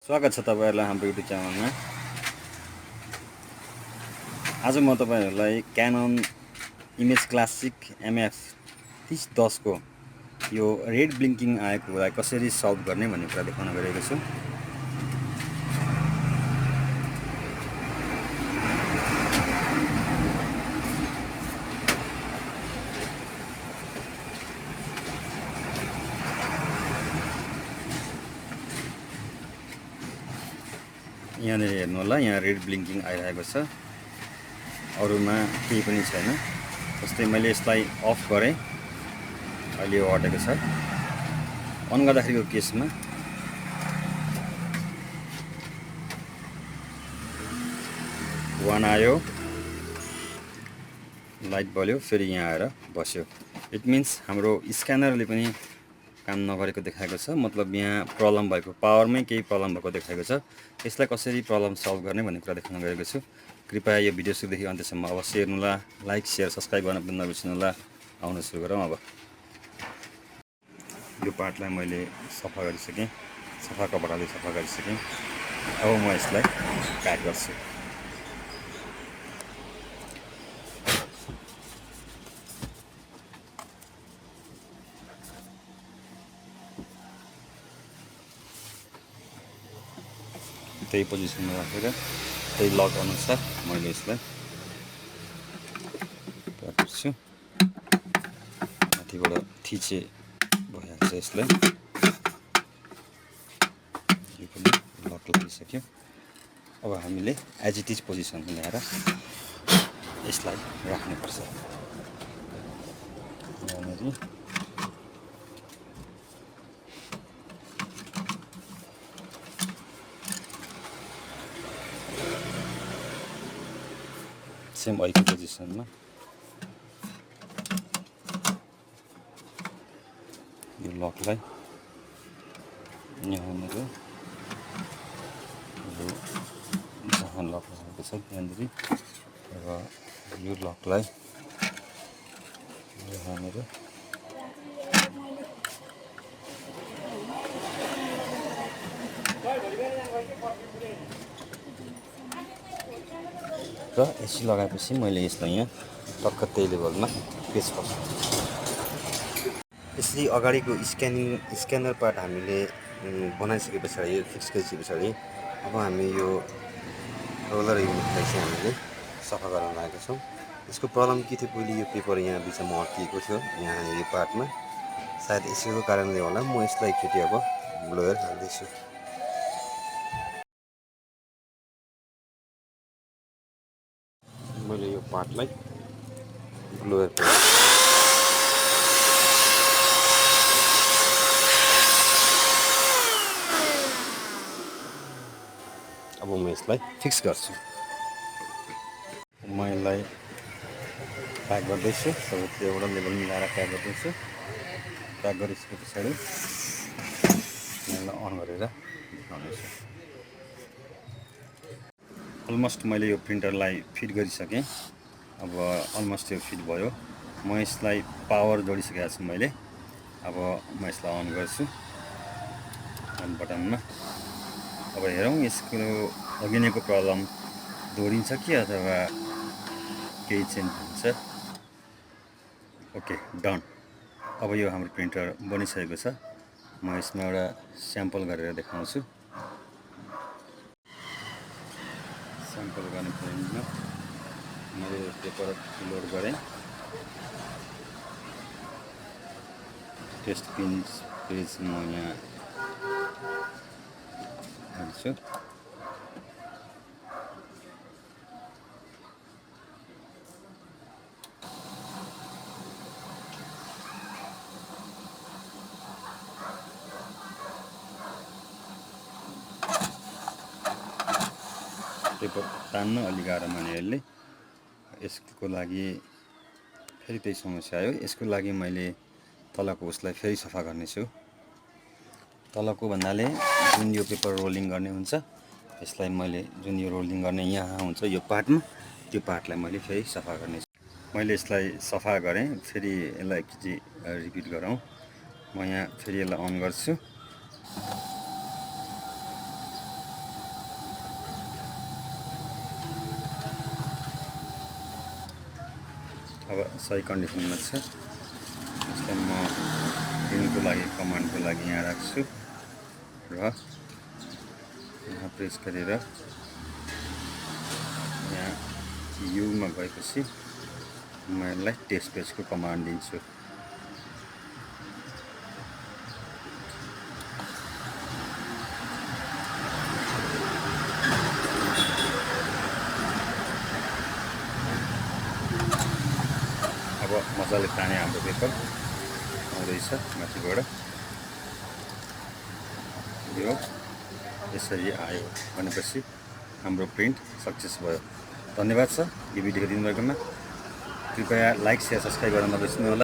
स्वागत छ तपाईहरुलाई हाम्रो युट्युब च्यानलमा। आज म तपाईहरुलाई Canon Image Classic MF 3010 को यो रेड ब्लिंकिङ आएको कुरालाई कसरी सल्भ गर्ने भन्ने कुरा देखाउन गएको छु। यहाँ हेर्नु होला, यहाँ रेड ब्लिंकिङ आइरहेको छ, अरुमा केही पनि छैन। जस्तै मैले यसलाई अफ गरे, अहिले यो हटेको छ। अन गर्दाखेरिको केसमा वान आयो, लाइट बल्यो, फेरि यहाँ आएर बस्यो। इट मिन्स हाम्रो स्क्यानरले पनि काम नगरेको देखाएको छ। मतलब यहाँ प्रब्लम भएको, पावरमै केही प्रब्लम भएको देखाएको छ। यसलाई कसरी प्रब्लम सल्भ गर्ने भन्ने कुरा देखाउन गएको छु। कृपया यो भिडियो सुरुदेखि अन्त्यसम्म अवश्य हेर्नुहोला। लाइक शेयर सब्स्क्राइब गर्न पनि नबिर्सनुहोला। आउन सुरु गरौँ। अब यो पार्टलाई मैले सफा गरिसकेँ, सफा कपडाले सफा गरिसकेँ। अब म यसलाई प्याक गर्छु। त्यही पोजिसनमा राखेर त्यही लक अनुसार मैले यसलाई प्याक गर्छु। माथिबाट थिचे भइहाल्छ यसलाई। यो पनि लक लागिसक्यो। अब हामीले एज इट इज पोजिसनमा ल्याएर यसलाई राख्नुपर्छ। यहाँनिर सेम अहिलेको पोजिसनमा यो लकलाई यहाँनिर यो जहाँ लक राखेको छ यहाँनिर, र यो लकलाई यहाँनिर र एसी लगाएपछि मैले यसलाई यहाँ टक्क त्यही लेभलमा पेस्ट गर्छु। यसरी अगाडिको स्क्यानर पार्ट हामीले बनाइसके पछाडि, यो फिक्स गरिसके पछाडि अब हामी यो रोलर युनिटलाई चाहिँ हामीले सफा गर्न लागेका छौँ। यसको प्रब्लम के थियो, पहिले यो पेपर यहाँ बिचमा अड्किएको थियो, यहाँ यो पार्टमा। सायद यसको कारणले होला। म यसलाई एकचोटि अब ब्लोयर हाल्दैछु। मैले यो पार्टलाई ब्लोयर अब म यसलाई फिक्स गर्छु। म यसलाई प्याक गर्दैछु। सबैतिर एउटा लेभल मिलाएर प्याक गर्दैछु। प्याक गरिसके पछाडि यसलाई अन गरेर देखाउनेछु। अलमोस्ट मैले यो प्रिन्टरलाई फिट गरिसकेँ। अब अलमोस्ट यो फिट भयो। म यसलाई पावर जोडिसकेको छु मैले। अब म यसलाई अन गर्छु अन बटनमा। अब हेरौँ यसको अघि नैको प्रब्लम दोहोरिन्छ कि अथवा केही चेन्ज हुन्छ। Okay, done. अब यो हाम्रो प्रिन्टर बनिसकेको छ। म यसमा एउटा स्याम्पल गरेर देखाउँछु। स्याम्पल गर्ने टाइममा मैले पेपर लोड गरेँ। टेस्ट पेज म यहाँ हाल्छु। पेपर तान्न अलि गाह्रो माने यसले। यसको लागि फेरि त्यही समस्या आयो। यसको लागि मैले तलको उसलाई फेरि सफा गर्नेछु। तलको भन्नाले जुन यो पेपर रोलिङ गर्ने हुन्छ, यसलाई मैले जुन यो रोलिङ गर्ने यहाँ हुन्छ यो पार्टमा, त्यो पार्टलाई मैले फेरि सफा गर्नेछु। मैले यसलाई सफा गरेँ। फेरि यसलाई एकचोटि रिपिट गरौँ। म यहाँ फेरि यसलाई अन गर्छु। अब सही कन्डिसनमा छ। यसलाई म प्रिन्टको लागि कमान्डको लागि यहाँ राख्छु र यहाँ प्रेस गरेर यहाँ युमा गएपछि म यसलाई टेस्ट पेजको कमान्ड दिन्छु। अब मजाले ताने हाम्रो पेपर आउँदैछ माथिबाट। यो यसरी आयो भनेपछि हाम्रो प्रिन्ट सक्सेस भयो। धन्यवाद छ यो भिडियो दिनुभएकोमा। कृपया लाइक, शेयर, सब्सक्राइब गर्न नबिर्सनु होला।